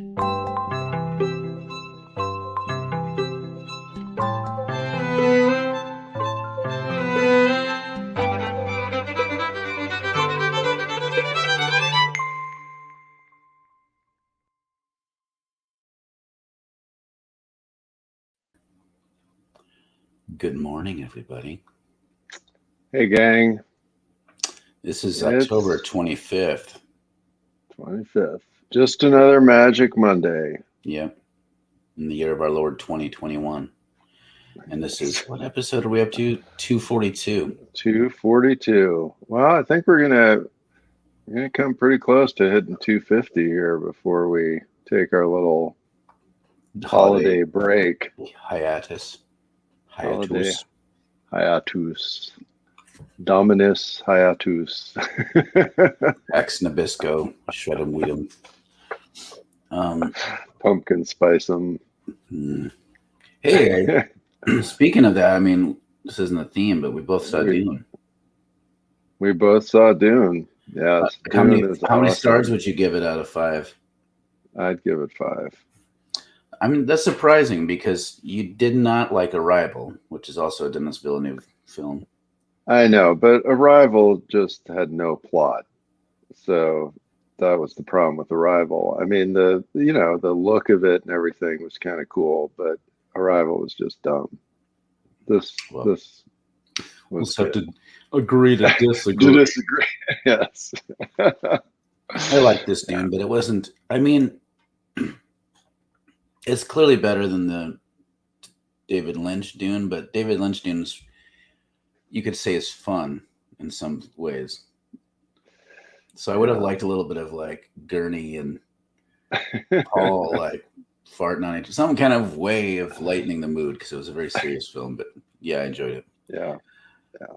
Good morning, everybody. Hey, gang. This is It's October 25th. 25th. Just another Magic Monday. Yep. In the year of our Lord 2021. And this is, what episode are we up to? 242. 242. Well, I think we're gonna come pretty close to hitting 250 here before we take our little holiday break. Hiatus. Holiday hiatus. Dominus hiatus. Ex Nabisco. Shred 'em, weed 'em. Pumpkin spice 'em. Hey, speaking of that, I mean, this isn't a theme, but we both saw Dune. We both saw Dune. Yes. How many awesome. stars would you give it out of 5? I'd give it 5. I mean, that's surprising because you did not like Arrival, which is also a Denis Villeneuve film. I know, but Arrival just had no plot. So that was the problem with Arrival. I mean, the look of it and everything was kind of cool, but Arrival was just dumb. This was we'll have to agree to disagree. To disagree. Yes. I like this Dune, but it wasn't. I mean, it's clearly better than the David Lynch Dune, but David Lynch Dune's, you could say, is fun in some ways. So I would have liked a little bit of like Gurney and Paul like farting on each other, some kind of way of lightening the mood, because it was a very serious film. But yeah, I enjoyed it. Yeah.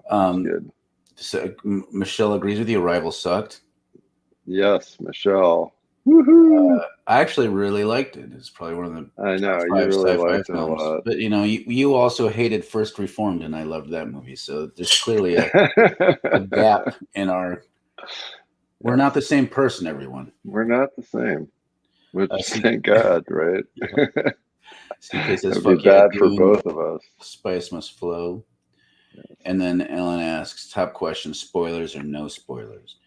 Good. So Michelle agrees with you. Arrival sucked. Yes, Michelle. Woohoo! I actually really liked it. It's probably one of the I know you really liked it a lot. But you also hated First Reformed, and I loved that movie. So there's clearly a gap in our. We're not the same person, everyone. We're not the same. Which thank God, right? CK says, "Fuck yeah, bad for both of us." Spice must flow. Yes. And then Ellen asks, top question: spoilers or no spoilers?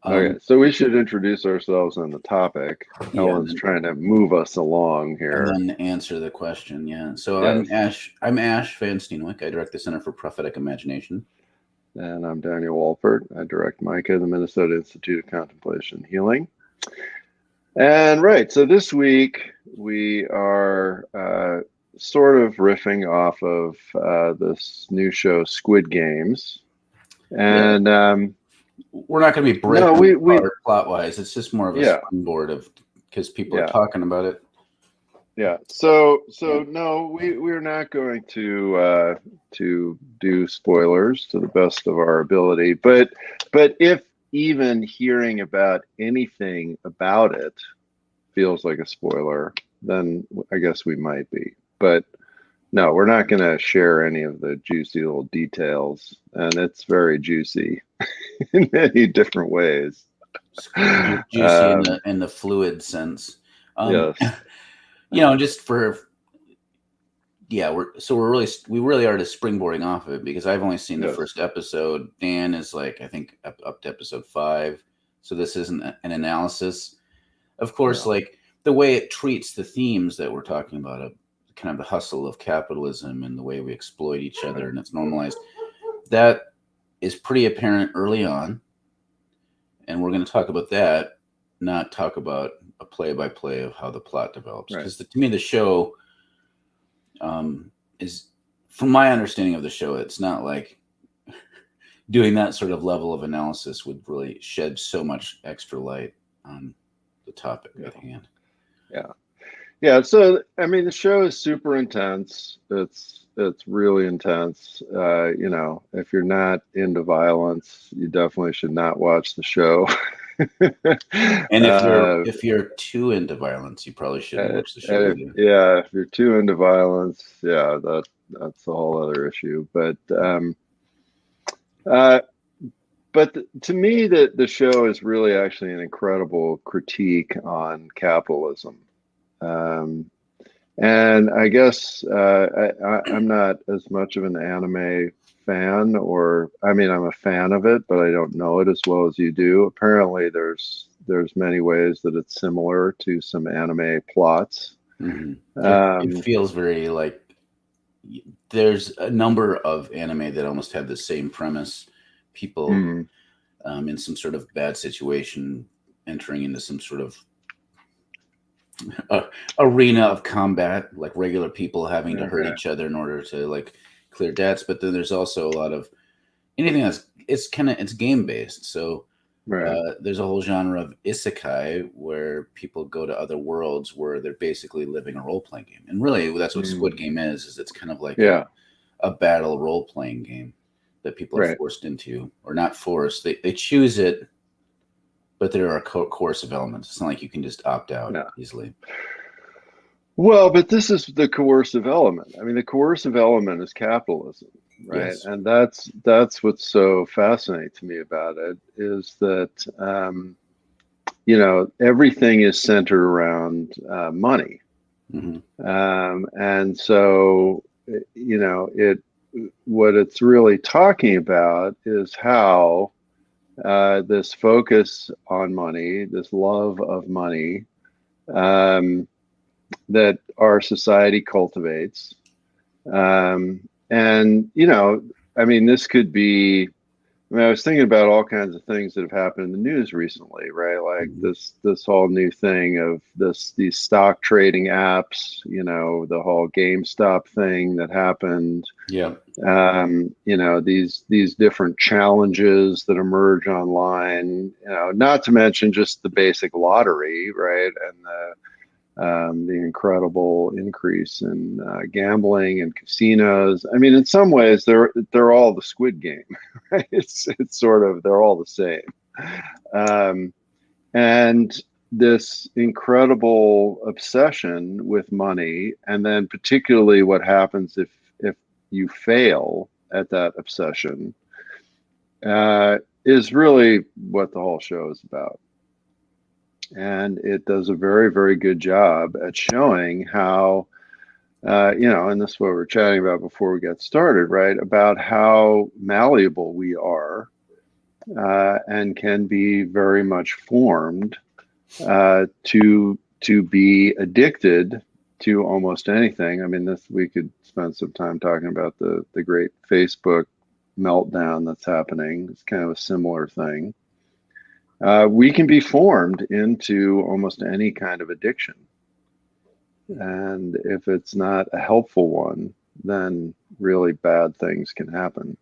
Okay, so we should introduce ourselves on the topic. Ellen's trying to move us along here. And then answer the question, yeah. So yes. I'm Ash Van Steenwyck. I direct the Center for Prophetic Imagination. And I'm Daniel Walford. I direct Micah, the Minnesota Institute of Contemplation and Healing. And so this week we are sort of riffing off of this new show, Squid Games. And we're not going to be breaking plot-wise. It's just more of a springboard because people are talking about it. Yeah. So no, we're not going to do spoilers to the best of our ability. But if even hearing about anything about it feels like a spoiler, then I guess we might be. But no, we're not going to share any of the juicy little details, and it's very juicy in many different ways. Juicy in the fluid sense. Yes. Just for we really are just springboarding off of it, because I've only seen the first episode. Dan is like, I think up to episode 5, so this isn't an analysis. Of course, like the way it treats the themes that we're talking about, kind of the hustle of capitalism and the way we exploit each other, and it's normalized. That is pretty apparent early on, and we're going to talk about that, not talk about a play-by-play of how the plot develops. Because to me, the show is, from my understanding of the show, it's not like doing that sort of level of analysis would really shed so much extra light on the topic at hand. Yeah. So I mean, the show is super intense. It's really intense. If you're not into violence, you definitely should not watch the show. And if you're too into violence, you probably shouldn't watch the show. If you're too into violence, that's a whole other issue. But to me, the show is really actually an incredible critique on capitalism. And I guess I'm not as much of an anime fan, or I mean, I'm a fan of it, but I don't know it as well as you do. Apparently, there's many ways that it's similar to some anime plots. Mm-hmm. It feels very like there's a number of anime that almost have the same premise. People in some sort of bad situation entering into some sort of arena of combat, like regular people having to hurt each other in order to like clear debts. But then there's also a lot of anything it's game based. So there's a whole genre of isekai where people go to other worlds where they're basically living a role playing game, and really that's what Squid Game is it's kind of like a battle role playing game that people are forced into, or not forced. They choose it, but there are coercive elements. It's not like you can just opt out easily. Well, but this is the coercive element. I mean, the coercive element is capitalism, right? Yes. And that's what's so fascinating to me about it is that everything is centered around money, and so what it's really talking about is how this focus on money, this love of money, that our society cultivates. And, I mean, this could be, I was thinking about all kinds of things that have happened in the news recently, right? Like this whole new thing of these stock trading apps, the whole GameStop thing that happened. Yeah. These different challenges that emerge online, not to mention just the basic lottery, right? And the incredible increase in gambling and casinos. I mean, in some ways, they're all the Squid Game, right? It's sort of, they're all the same. And this incredible obsession with money, and then particularly what happens if you fail at that obsession, is really what the whole show is about. And it does a very, very good job at showing how, and this is what we were chatting about before we got started, right? About how malleable we are and can be very much formed to be addicted to almost anything. I mean, we could spend some time talking about the great Facebook meltdown that's happening. It's kind of a similar thing. We can be formed into almost any kind of addiction. And if it's not a helpful one, then really bad things can happen.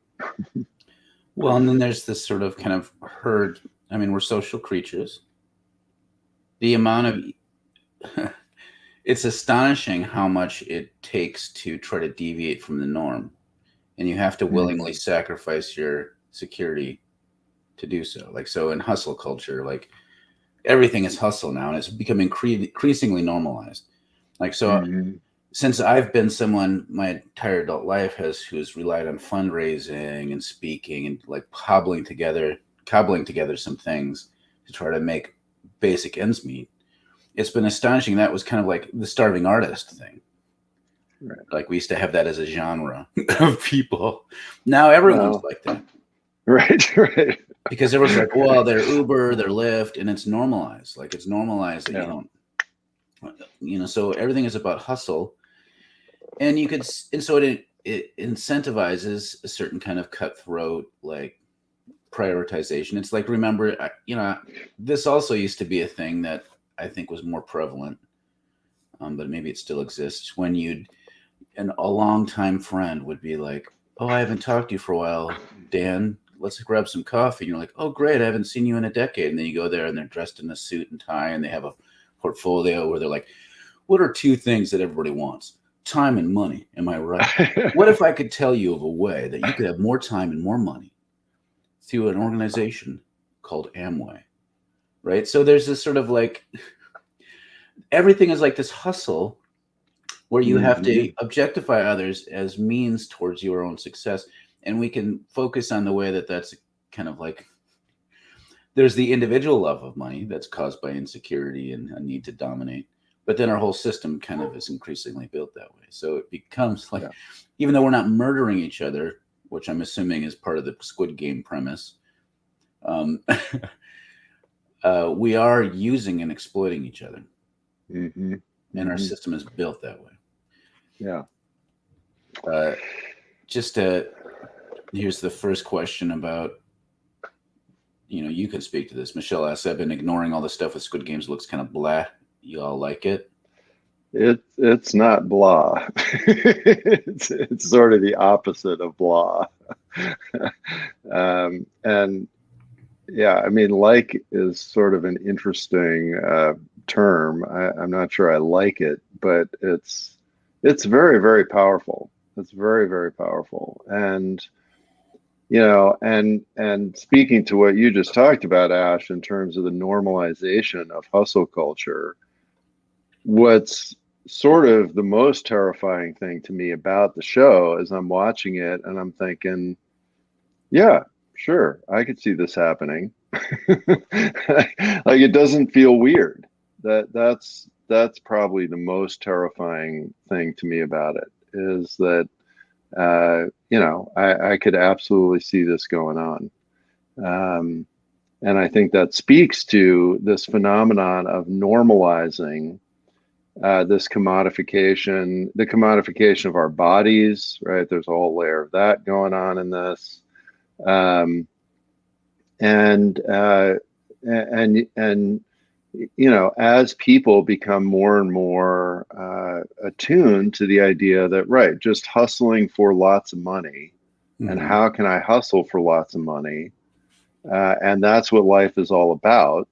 Well, and then there's this sort of kind of herd. I mean, we're social creatures. The amount of it's astonishing how much it takes to try to deviate from the norm. And you have to willingly sacrifice your security to do so. Like, so in hustle culture, like everything is hustle now, and it's becoming increasingly normalized. Like, so since I've been someone my entire adult life who's relied on fundraising and speaking and like cobbling together some things to try to make basic ends meet, it's been astonishing. That was kind of like the starving artist thing. Right. Like we used to have that as a genre of people. Now everyone's like that. Right. Because everyone's like, well, they're Uber, they're Lyft, and it's normalized. Like it's normalized that you don't, so everything is about hustle. And so it incentivizes a certain kind of cutthroat, like prioritization. It's like, remember, this also used to be a thing that I think was more prevalent, but maybe it still exists, when a longtime friend would be like, oh, I haven't talked to you for a while, Dan, let's grab some coffee. And you're like, oh, great, I haven't seen you in a decade. And then you go there and they're dressed in a suit and tie and they have a portfolio where they're like, what are two things that everybody wants? Time and money. Am I right? What if I could tell you of a way that you could have more time and more money through an organization called Amway? Right? So there's this sort of like, everything is like this hustle where you have to objectify others as means towards your own success. And we can focus on the way that's kind of like, there's the individual love of money that's caused by insecurity and a need to dominate. but then our whole system kind of is increasingly built that way. So it becomes like, even though we're not murdering each other, which I'm assuming is part of the Squid Game premise, we are using and exploiting each other. Mm-hmm. And our system is built that way. Yeah. Here's the first question about, you can speak to this. Michelle asks, I've been ignoring all the stuff with Squid Games. It looks kind of blah. You all like it? It's not blah. it's sort of the opposite of blah. And yeah, I mean, like is sort of an interesting term. I'm not sure I like it, but it's very, very powerful. It's very, very powerful. And and speaking to what you just talked about, Ash, in terms of the normalization of hustle culture, what's sort of the most terrifying thing to me about the show is I'm watching it and I'm thinking, yeah, sure, I could see this happening. Like, it doesn't feel weird. That's probably the most terrifying thing to me about it, is that I could absolutely see this going on. And I think that speaks to this phenomenon of normalizing this commodification, the commodification of our bodies, right? There's a whole layer of that going on in this. And as people become more and more attuned to the idea that, right, just hustling for lots of money, and how can I hustle for lots of money, and that's what life is all about.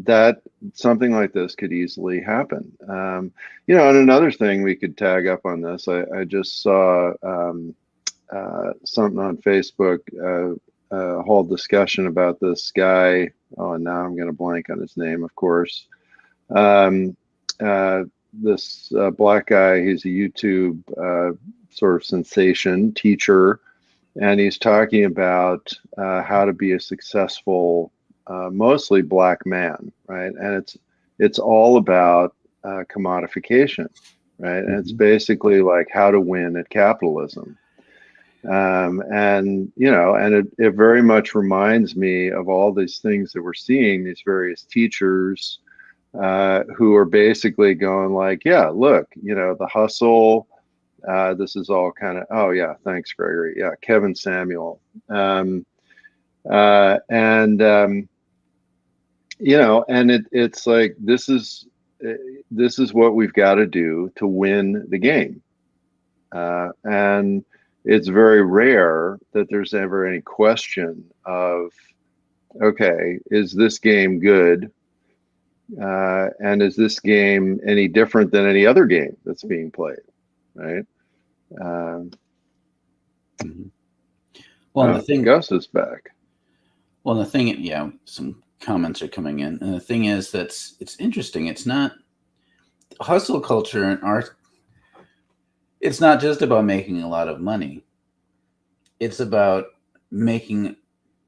That something like this could easily happen. And another thing we could tag up on this, I just saw something on Facebook, a whole discussion about this guy. Oh, now I'm going to blank on his name, of course. This black guy, he's a YouTube sort of sensation teacher, and he's talking about how to be a successful, mostly black man, right? And it's all about commodification, right? And it's basically like how to win at capitalism. And it very much reminds me of all these things that we're seeing, these various teachers who are basically going like, yeah, look, the hustle, this is all kind of, oh yeah, thanks, Gregory. Yeah, Kevin Samuel. And it's like, this is what we've got to do to win the game. And it's very rare that there's ever any question of, okay, is this game good? And is this game any different than any other game that's being played? Right. Well, the thing, Gus is back. Well, the thing, yeah, some comments are coming in, and the thing is it's interesting. It's not hustle culture and art. It's not just about making a lot of money. It's about making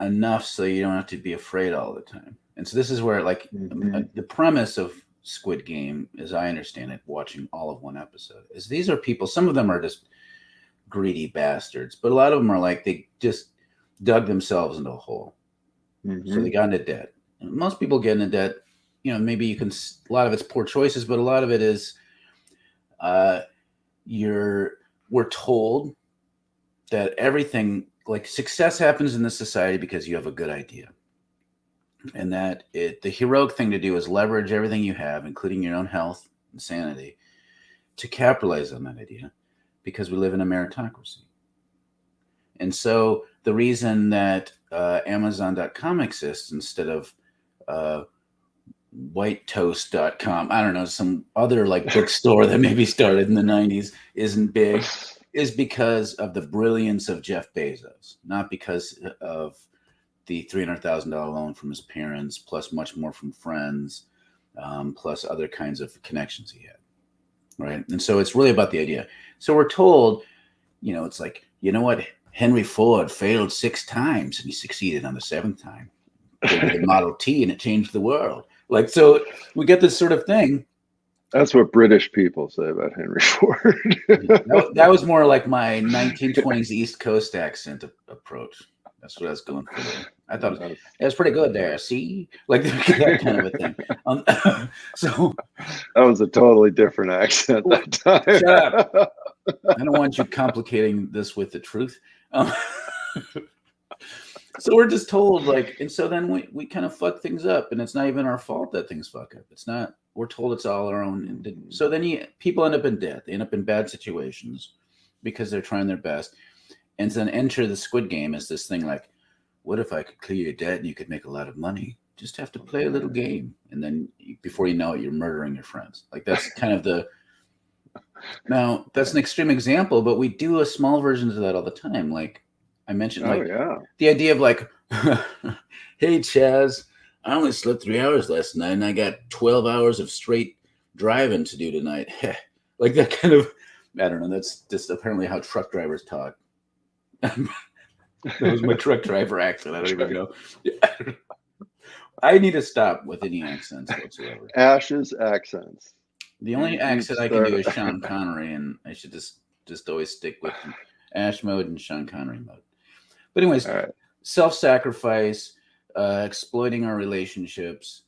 enough so you don't have to be afraid all the time. And so this is where, like, the premise of Squid Game, as I understand it, watching all of one episode, is these are people, some of them are just greedy bastards, but a lot of them are like, they just dug themselves into a hole. So they got into debt. And most people get into debt, maybe a lot of it's poor choices, but a lot of it is we're told that everything, like, success happens in this society because you have a good idea. And that the heroic thing to do is leverage everything you have, including your own health and sanity, to capitalize on that idea, because we live in a meritocracy. And so the reason that Amazon.com exists instead of whitetoast.com, I don't know, some other like bookstore that maybe started in the 90s isn't big, is because of the brilliance of Jeff Bezos, not because of the $300,000 loan from his parents, plus much more from friends, plus other kinds of connections he had, right? And so it's really about the idea. So we're told, it's like, what? Henry Ford failed 6 times and he succeeded on the 7th time. Created the Model T and it changed the world. Like, so we get this sort of thing. That's what British people say about Henry Ford. That was more like my 1920s East Coast accent approach. That's what I was going for there. I thought it was pretty good there. See, like that kind of a thing. So that was a totally different accent that time. Shut up! I don't want you complicating this with the truth. So we're just told, like, and so then we kind of fuck things up, and it's not even our fault that things fuck up. It's not. We're told it's all our own. So then people end up in debt. They end up in bad situations because they're trying their best, and then enter the Squid Game as this thing like, what if I could clear your debt and you could make a lot of money? Just have to play a little game, and then before you know it, you're murdering your friends. Like that's kind of the. Now that's an extreme example, but we do a small versions of that all the time. Like I mentioned, like the idea of like, hey Chaz, I only slept 3 hours last night, and I got 12 hours of straight driving to do tonight. Like that kind of, I don't know. That's just apparently how truck drivers talk. That was my truck driver accent. I don't even know. I need to stop with any accents whatsoever. Ash's accents. The only accent I can do is Sean Connery, and I should just always stick with Ash mode and Sean Connery mode. But anyways, self-sacrifice, exploiting our relationships,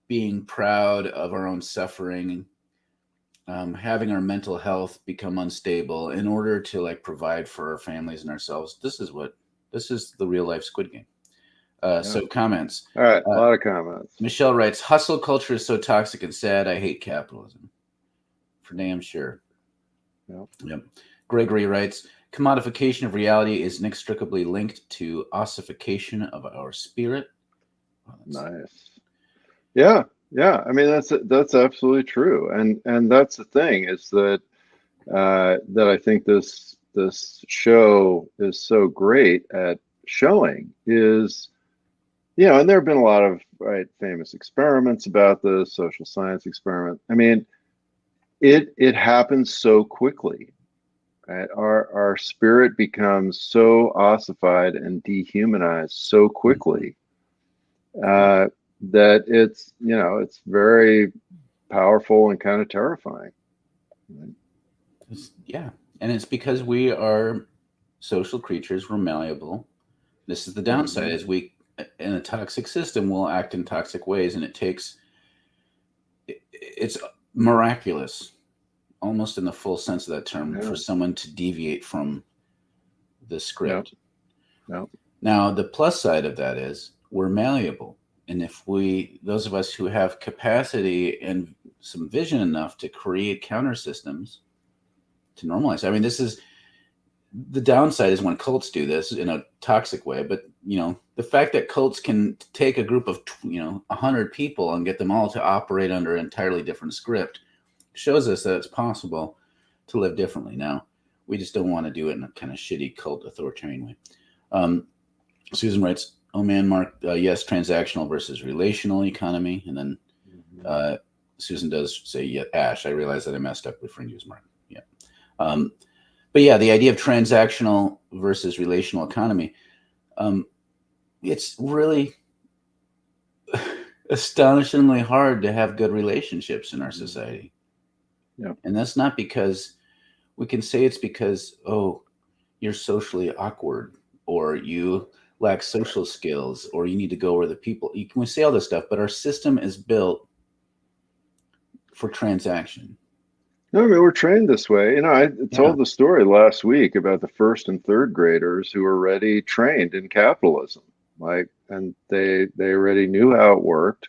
being proud of our own suffering, having our mental health become unstable in order to like provide for our families and ourselves. This is the real life Squid Game. So comments. All right, a lot of comments. Michelle writes, hustle culture is so toxic and sad. I hate capitalism. For damn sure. Yep. Gregory writes, commodification of reality is inextricably linked to ossification of our spirit. Oh, nice. Yeah. I mean, that's absolutely true. And that's the thing is that I think this show is so great at showing is, and there have been a lot of famous experiments about this, social science experiment. I mean, it happens so quickly. Right? Our spirit becomes so ossified and dehumanized so quickly that it's very powerful and kind of terrifying. Yeah, and it's because we are social creatures. We're malleable. This is the downside: is we in a toxic system will act in toxic ways, and it's miraculous. Almost in the full sense of that term, for someone to deviate from the script. No. Now, the plus side of that is we're malleable. And if those of us who have capacity and some vision enough to create counter systems to normalize, I mean, this is the downside is when cults do this in a toxic way. But, the fact that cults can take a group of, 100 people and get them all to operate under an entirely different script shows us that it's possible to live differently. Now, we just don't want to do it in a kind of shitty cult authoritarian way. Susan writes, oh man, Mark, yes, transactional versus relational economy. And then Susan does say, yeah, Ash, I realize that I messed up referring to you as Mark. Yeah. But yeah, the idea of transactional versus relational economy, it's really astonishingly hard to have good relationships in our society. Yeah. And that's not because we can say it's because, you're socially awkward or you lack social skills or you need to go where the people, you can say all this stuff, but our system is built for transaction. No, I mean, we're trained this way. I told the story last week about the first and third graders who were already trained in capitalism, and they already knew how it worked.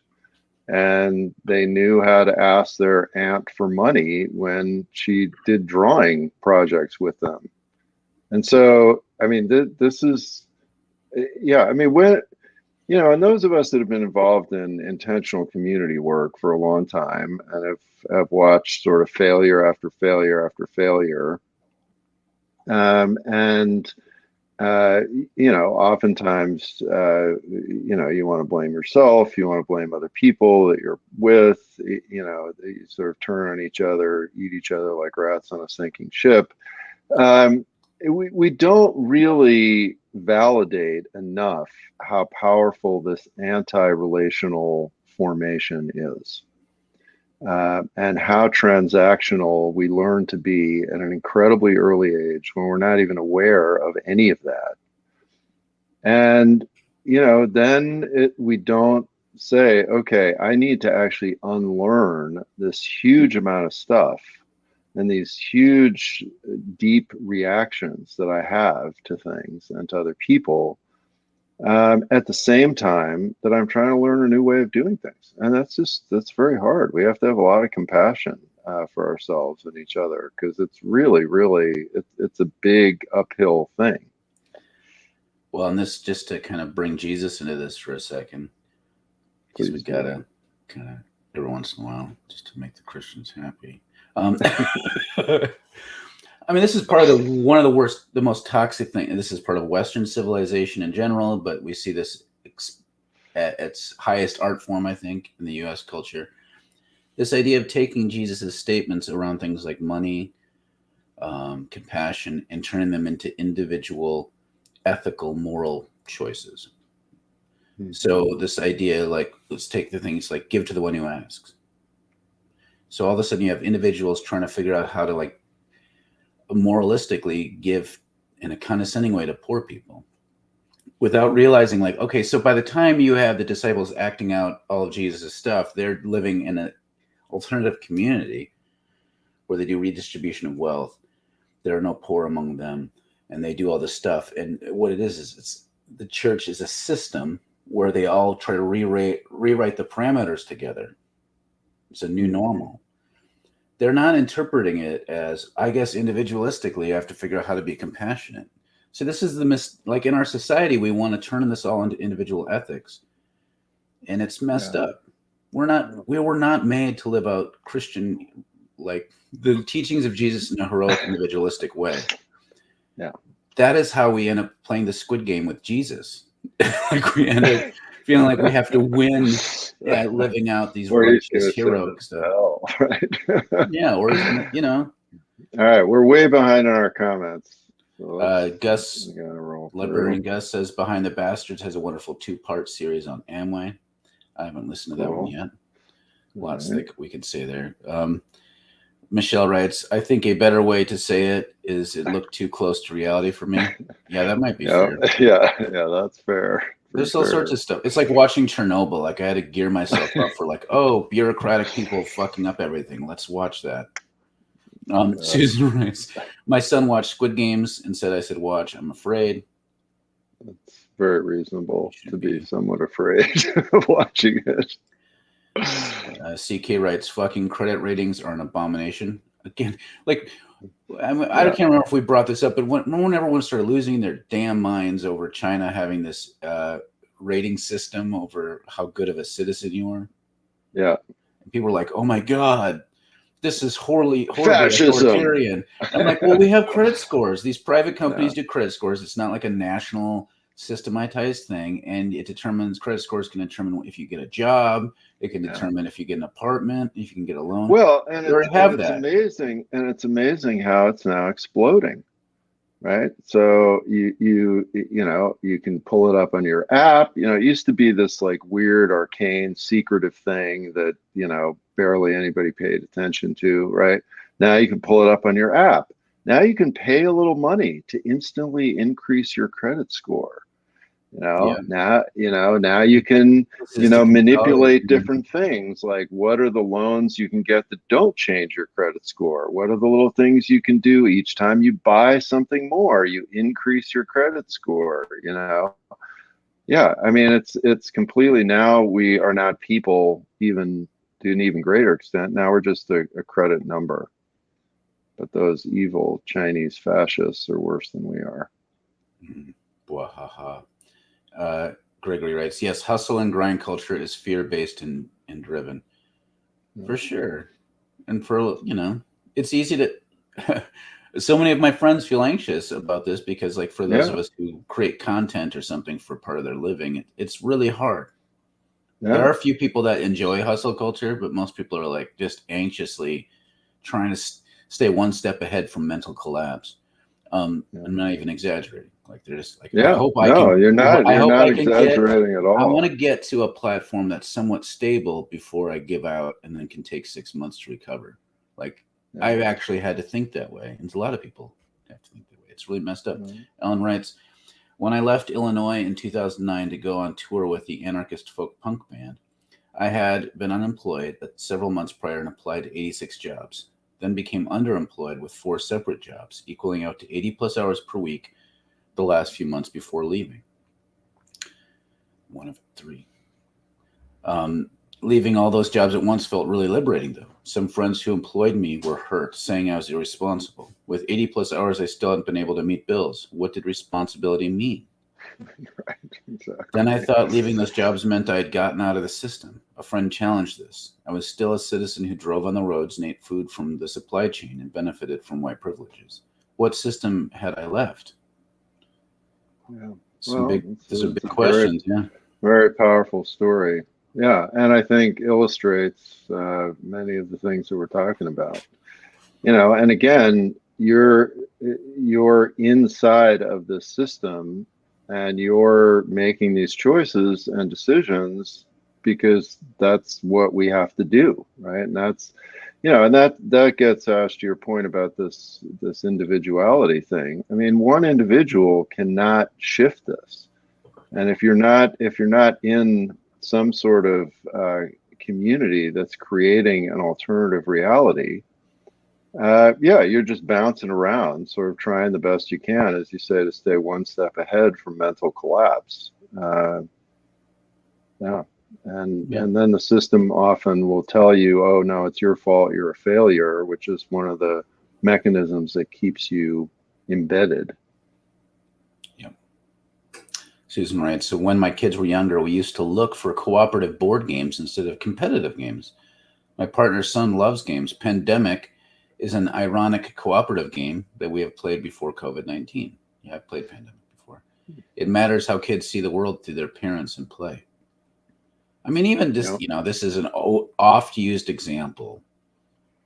And they knew how to ask their aunt for money when she did drawing projects with them. And so, I mean, this is, I mean, when, and those of us that have been involved in intentional community work for a long time and have watched sort of failure after failure after failure, oftentimes, you want to blame yourself, you want to blame other people that you're with, you sort of turn on each other, eat each other like rats on a sinking ship. We don't really validate enough how powerful this anti-relational formation is, and how transactional we learn to be at an incredibly early age when we're not even aware of any of that. And, then we don't say, okay, I need to actually unlearn this huge amount of stuff and these huge, deep reactions that I have to things and to other people, at the same time that I'm trying to learn a new way of doing things. And that's very hard. We have to have a lot of compassion for ourselves and each other, because it's really, really, it's a big uphill thing. Well, and this, just to kind of bring Jesus into this for a second, because we gotta kind of every once in a while, just to make the Christians happy. I mean, this is part of one of the worst, the most toxic thing. And this is part of Western civilization in general, but we see this at its highest art form, I think, in the U.S. culture. This idea of taking Jesus's statements around things like money, compassion, and turning them into individual ethical, moral choices. Mm-hmm. So this idea, like, let's take the things like give to the one who asks. So all of a sudden you have individuals trying to figure out how to, like, moralistically give in a condescending way to poor people without realizing, like, okay, so by the time you have the disciples acting out all of Jesus' stuff, they're living in an alternative community where they do redistribution of wealth. There are no poor among them, and they do all this stuff. And what it is it's the church is a system where they all try to rewrite the parameters together. It's a new normal. They're not interpreting it as, I guess, individualistically, you have to figure out how to be compassionate. So this is like in our society, we want to turn this all into individual ethics, and it's messed up. We were not made to live out Christian, like, the teachings of Jesus in a heroic, individualistic way. Yeah, that is how we end up playing the Squid Game with Jesus. Like, we end up feeling like we have to win at living out these righteous heroic stuff. Right? Yeah, or he's gonna, All right, we're way behind on our comments. So Gus, Librarian Gus says Behind the Bastards has a wonderful 2-part series on Amway. I haven't listened to that one yet. Lots that we could say there. Michelle writes, I think a better way to say it is it looked too close to reality for me. Yeah, that might be fair. Yeah, that's fair. There's all sorts of stuff. It's like watching Chernobyl. Like, I had to gear myself up for, like, oh, bureaucratic people fucking up everything. Let's watch that. Susan writes, my son watched Squid Games and said I should watch. I'm afraid. It's very reasonable to be somewhat afraid of watching it. CK writes, fucking credit ratings are an abomination. Again, like, I can't remember if we brought this up, but when everyone started losing their damn minds over China having this rating system over how good of a citizen you are. Yeah. And people were like, oh my God, this is horribly authoritarian. I'm like, well, we have credit scores. These private companies do credit scores. It's not like a national systematized thing, and it determines, credit scores can determine if you get a job, it can determine if you get an apartment, if you can get a loan. Well, and it's amazing how it's now exploding, right? So you can pull it up on your app. It used to be this, like, weird, arcane, secretive thing that barely anybody paid attention to, right? Now you can pull it up on your app. Now you can pay a little money to instantly increase your credit score. Now you can, manipulate different things, like what are the loans you can get that don't change your credit score? What are the little things you can do each time you buy something more? You increase your credit score, Yeah, I mean, it's completely, now we are not people, even to an even greater extent. Now we're just a credit number. But those evil Chinese fascists are worse than we are. Bwahaha. Gregory writes, yes, hustle and grind culture is fear-based and driven. For sure. And for, it's easy to... So many of my friends feel anxious about this because, like, for those of us who create content or something for part of their living, it's really hard. There are a few people that enjoy hustle culture, but most people are, like, just anxiously trying to stay one step ahead from mental collapse. I'm not even exaggerating. Like they're just like, I Yeah. hope I No, can. you're not. I You're hope not I can get. exaggerating at I want all. to get to a platform that's somewhat stable before I give out, and then can take 6 months to recover. Like Yeah. I've actually had to think that way, and a lot of people have to think that way. It's really messed up. Ellen writes, when I left Illinois in 2009 to go on tour with the anarchist folk punk band, I had been unemployed several months prior and applied to 86 jobs, then became underemployed with 4 separate jobs, equaling out to 80 plus hours per week the last few months before leaving. One of 3. Leaving all those jobs at once felt really liberating, though. Some friends who employed me were hurt, saying I was irresponsible. With 80 plus hours, I still hadn't been able to meet bills. What did responsibility mean? Right. Exactly. Then I thought leaving those jobs meant I had gotten out of the system. A friend challenged this. I was still a citizen who drove on the roads and ate food from the supply chain and benefited from white privileges. What system had I left? Yeah. Some Well, big it's a questions. Yeah. very powerful story. Yeah, and I think illustrates many of the things that we're talking about. And again, you're inside of the system, and you're making these choices and decisions because that's what we have to do, right? And that's and that gets us to your point about this individuality thing. I mean, one individual cannot shift this, and if you're not in some sort of community that's creating an alternative reality, you're just bouncing around, sort of trying the best you can, as you say, to stay one step ahead from mental collapse. And then the system often will tell you, oh, no, it's your fault, you're a failure, which is one of the mechanisms that keeps you embedded. Susan writes, so when my kids were younger, we used to look for cooperative board games instead of competitive games. My partner's son loves games. Pandemic is an ironic cooperative game that we have played before COVID-19. Yeah, I've played Pandemic before. It matters how kids see the world through their parents and play. I mean, even just, this is an oft-used example,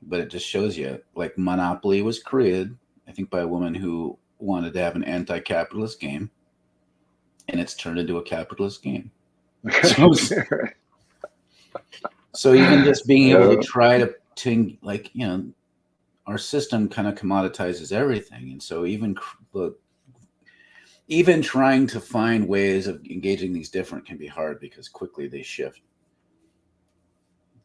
but it just shows you, like, Monopoly was created, I think, by a woman who wanted to have an anti-capitalist game, and it's turned into a capitalist game. So even just being able to try to like, our system kind of commoditizes everything. And so even trying to find ways of engaging these different can be hard because quickly they shift.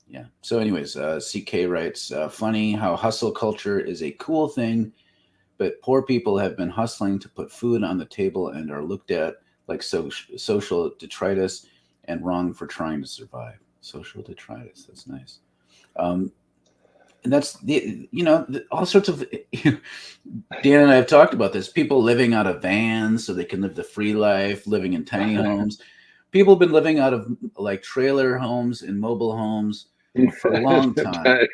Yeah. So anyways, CK writes, funny how hustle culture is a cool thing, but poor people have been hustling to put food on the table and are looked at like social detritus and wrong for trying to survive. Social detritus. That's nice. And that's all sorts of, Dan and I have talked about this. People living out of vans so they can live the free life, living in tiny homes. People have been living out of like trailer homes and mobile homes for a long time.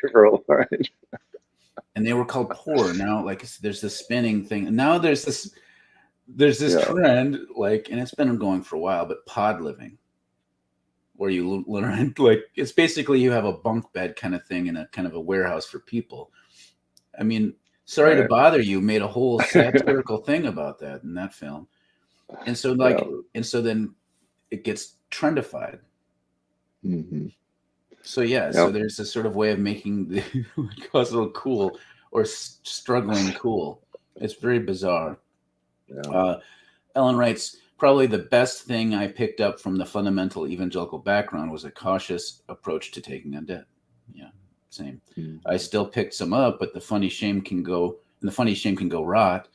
And they were called poor. Now, like, there's this spinning thing. And now there's this trend, like, and it's been going for a while, but pod living, where you learn, like, it's basically you have a bunk bed kind of thing in a kind of a warehouse for people. I mean, Sorry to Bother You made a whole satirical thing about that in that film. And so, like, and so then it gets trendified. Mm-hmm. So, so there's this sort of way of making the hustle cool or struggling cool. It's very bizarre. Ellen writes, probably the best thing I picked up from the fundamental evangelical background was a cautious approach to taking on debt. Yeah, same. Mm-hmm. I still picked some up, but the funny shame can go rot.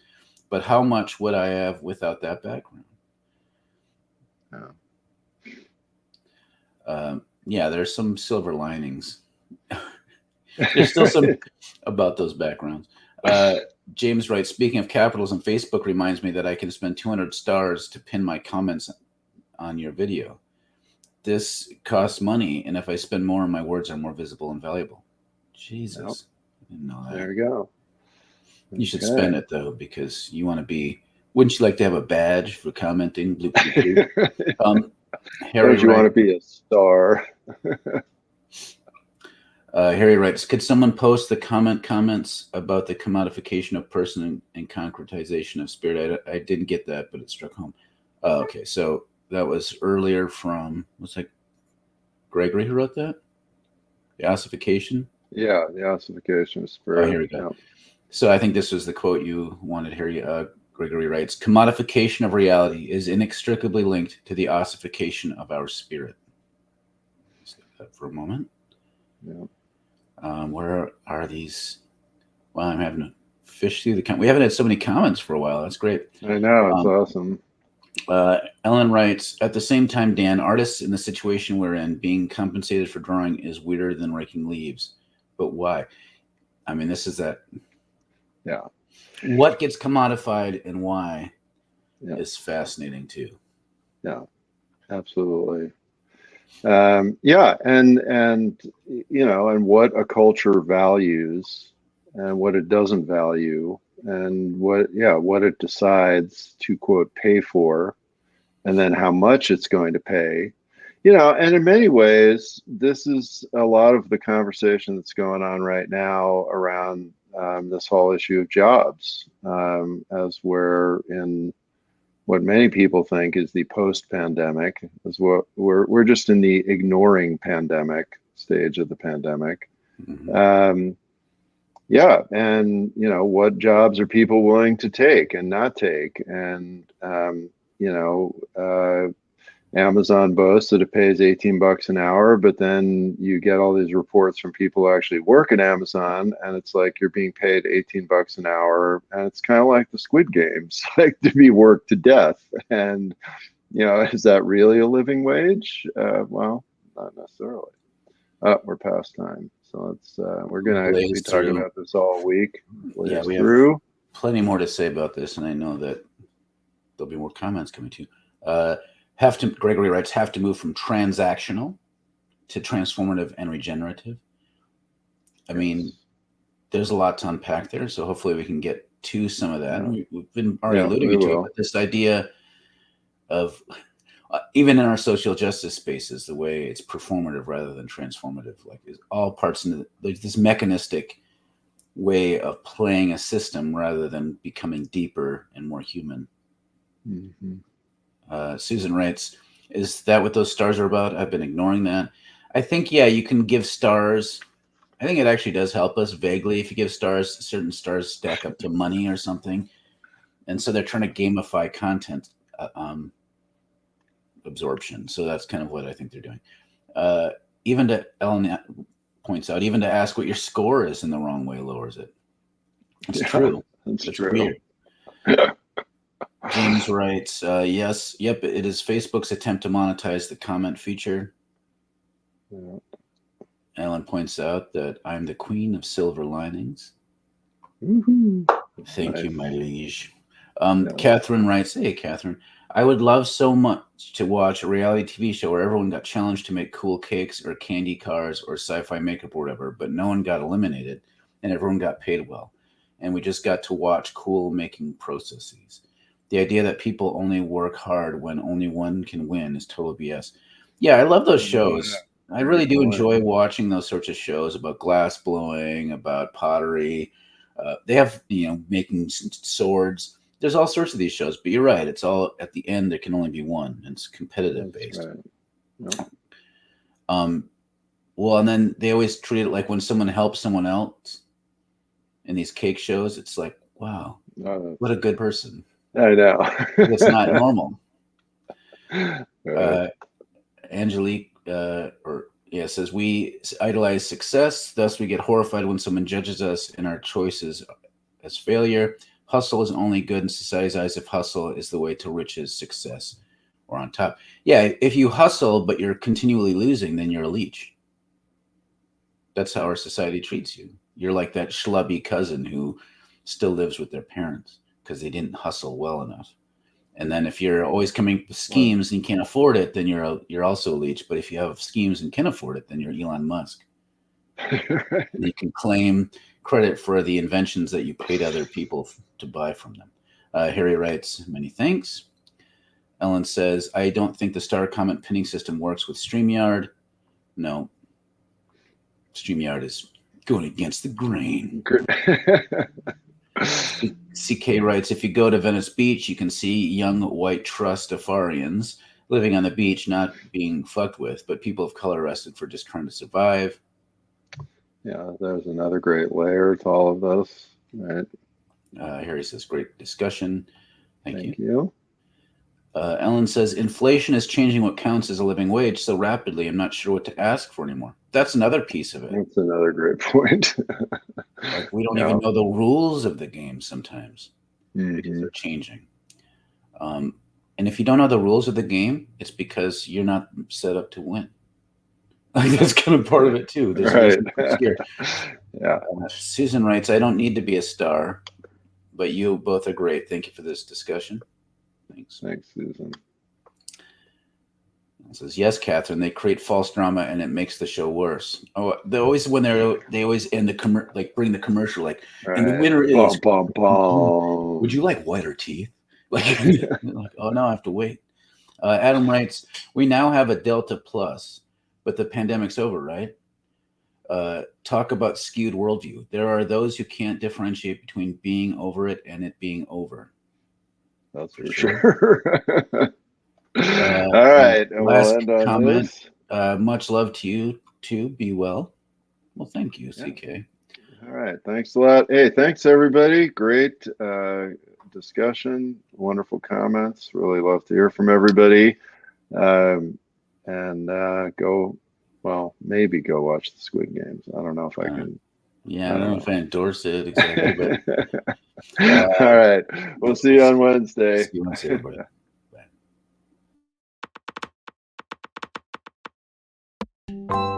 But how much would I have without that background? There's some silver linings. There's still some about those backgrounds. James writes, speaking of capitalism, Facebook reminds me that I can spend 200 stars to pin my comments on your video. This costs money, and if I spend more, my words are more visible and valuable. Jesus. I didn't know that. There you go. You should spend it, though, because you want to be... Wouldn't you like to have a badge for commenting? Harry, don't you want to be a star? Harry writes, could someone post the comments about the commodification of person and concretization of spirit? I didn't get that, but it struck home. Okay, so that was earlier from, what's that, Gregory who wrote that? The ossification? Yeah, the ossification of Oh, spirit. here we go. Yeah. So I think this was the quote you wanted, Harry. Gregory writes, commodification of reality is inextricably linked to the ossification of our spirit. Let's look at that for a moment. Yeah. Where are these? Well, I'm having to fish through the we haven't had so many comments for a while. That's great. I know, it's awesome. Ellen writes, at the same time, Dan, artists in the situation we're in being compensated for drawing is weirder than raking leaves. But why? I mean, this is that. Yeah. What gets commodified and why is fascinating too. Yeah, absolutely. Yeah, and and what a culture values and what it doesn't value, and what it decides to quote pay for, and then how much it's going to pay. And in many ways, this is a lot of the conversation that's going on right now around this whole issue of jobs, as we're in what many people think is the post-pandemic, is what we're just in the ignoring pandemic stage of the pandemic. Mm-hmm. Yeah, and what jobs are people willing to take and not take, and Amazon boasts that it pays $18 an hour, but then you get all these reports from people who actually work at Amazon, and it's like you're being paid $18 an hour, and it's kind of like the Squid Games, like to be worked to death. And is that really a living wage? Well, not necessarily. We're past time, so we're going to actually be talking about this all week. Yeah, we have plenty more to say about this, and I know that there'll be more comments coming too. Gregory writes, have to move from transactional to transformative and regenerative. I mean, there's a lot to unpack there, so hopefully we can get to some of that. Yeah. We've been already alluding to it, but this idea of even in our social justice spaces, the way it's performative rather than transformative, like is all parts into this mechanistic way of playing a system rather than becoming deeper and more human. Mm-hmm. Susan writes, is that what those stars are about? I've been ignoring that. I think, yeah, you can give stars. I think it actually does help us vaguely. If you give stars, certain stars stack up to money or something. And so they're trying to gamify content absorption. So that's kind of what I think they're doing. Even to Ellen points out, even to ask what your score is in the wrong way lowers it. It's true. That's true. Weird. James writes, yes, yep, it is Facebook's attempt to monetize the comment feature. Yeah. Ellen points out that I'm the queen of silver linings. Mm-hmm. Thank you, my liege. Catherine writes, hey, Catherine, I would love so much to watch a reality TV show where everyone got challenged to make cool cakes or candy cars or sci-fi makeup or whatever, but no one got eliminated and everyone got paid well. And we just got to watch cool making processes. The idea that people only work hard when only one can win is total BS. Yeah, I love those shows. Yeah. I really do enjoy watching those sorts of shows about glass blowing, about pottery. They have, making swords. There's all sorts of these shows, but you're right. It's all at the end. There can only be one. And it's competitive based. Right. Yep. Well, and then they always treat it like when someone helps someone else in these cake shows. It's like, wow, what a good person. I know. It's not normal. Angelique says we idolize success, thus we get horrified when someone judges us in our choices as failure. Hustle is only good in society's eyes if hustle is the way to riches, success, or on top. Yeah, if you hustle but you're continually losing, then you're a leech. That's how our society treats you. You're like that schlubby cousin who still lives with their parents because they didn't hustle well enough. And then if you're always coming with schemes and you can't afford it, then you're also a leech. But if you have schemes and can afford it, then you're Elon Musk. Right. And you can claim credit for the inventions that you paid other people to buy from them. Harry writes, many thanks. Ellen says, I don't think the star comment pinning system works with StreamYard. No. StreamYard is going against the grain. CK writes, if you go to Venice Beach, you can see young white Trustafarians living on the beach, not being fucked with, but people of color arrested for just trying to survive. Yeah, there's another great layer to all of this. Right. Harry says, great discussion. Thank you. Ellen says, inflation is changing what counts as a living wage so rapidly, I'm not sure what to ask for anymore. That's another piece of it. That's another great point. Like, we don't even know the rules of the game sometimes Mm-hmm. because they're changing. And if you don't know the rules of the game, it's because you're not set up to win. Like, that's kind of part of it too. There's right. Yeah. Susan writes, I don't need to be a star, but you both are great. Thank you for this discussion. Thanks, Susan. It says, yes, Catherine, they create false drama and it makes the show worse. Oh, they always end the like bring the commercial, like, right. And the winner is would you like whiter teeth? Like, like, oh no, I have to wait. Adam writes, we now have a Delta Plus, but the pandemic's over, right? Talk about skewed worldview. There are those who can't differentiate between being over it and it being over. That's for sure. All right. Last comment. Much love to you too. Be well. Well, thank you, CK. Yeah. All right. Thanks a lot. Hey, thanks everybody. Great discussion. Wonderful comments. Really love to hear from everybody. Maybe go watch the Squid Games. I don't know if I can. Yeah, I don't know if I endorse it exactly. But, all right. We'll see you on Wednesday. See you Wednesday, everybody. Bye.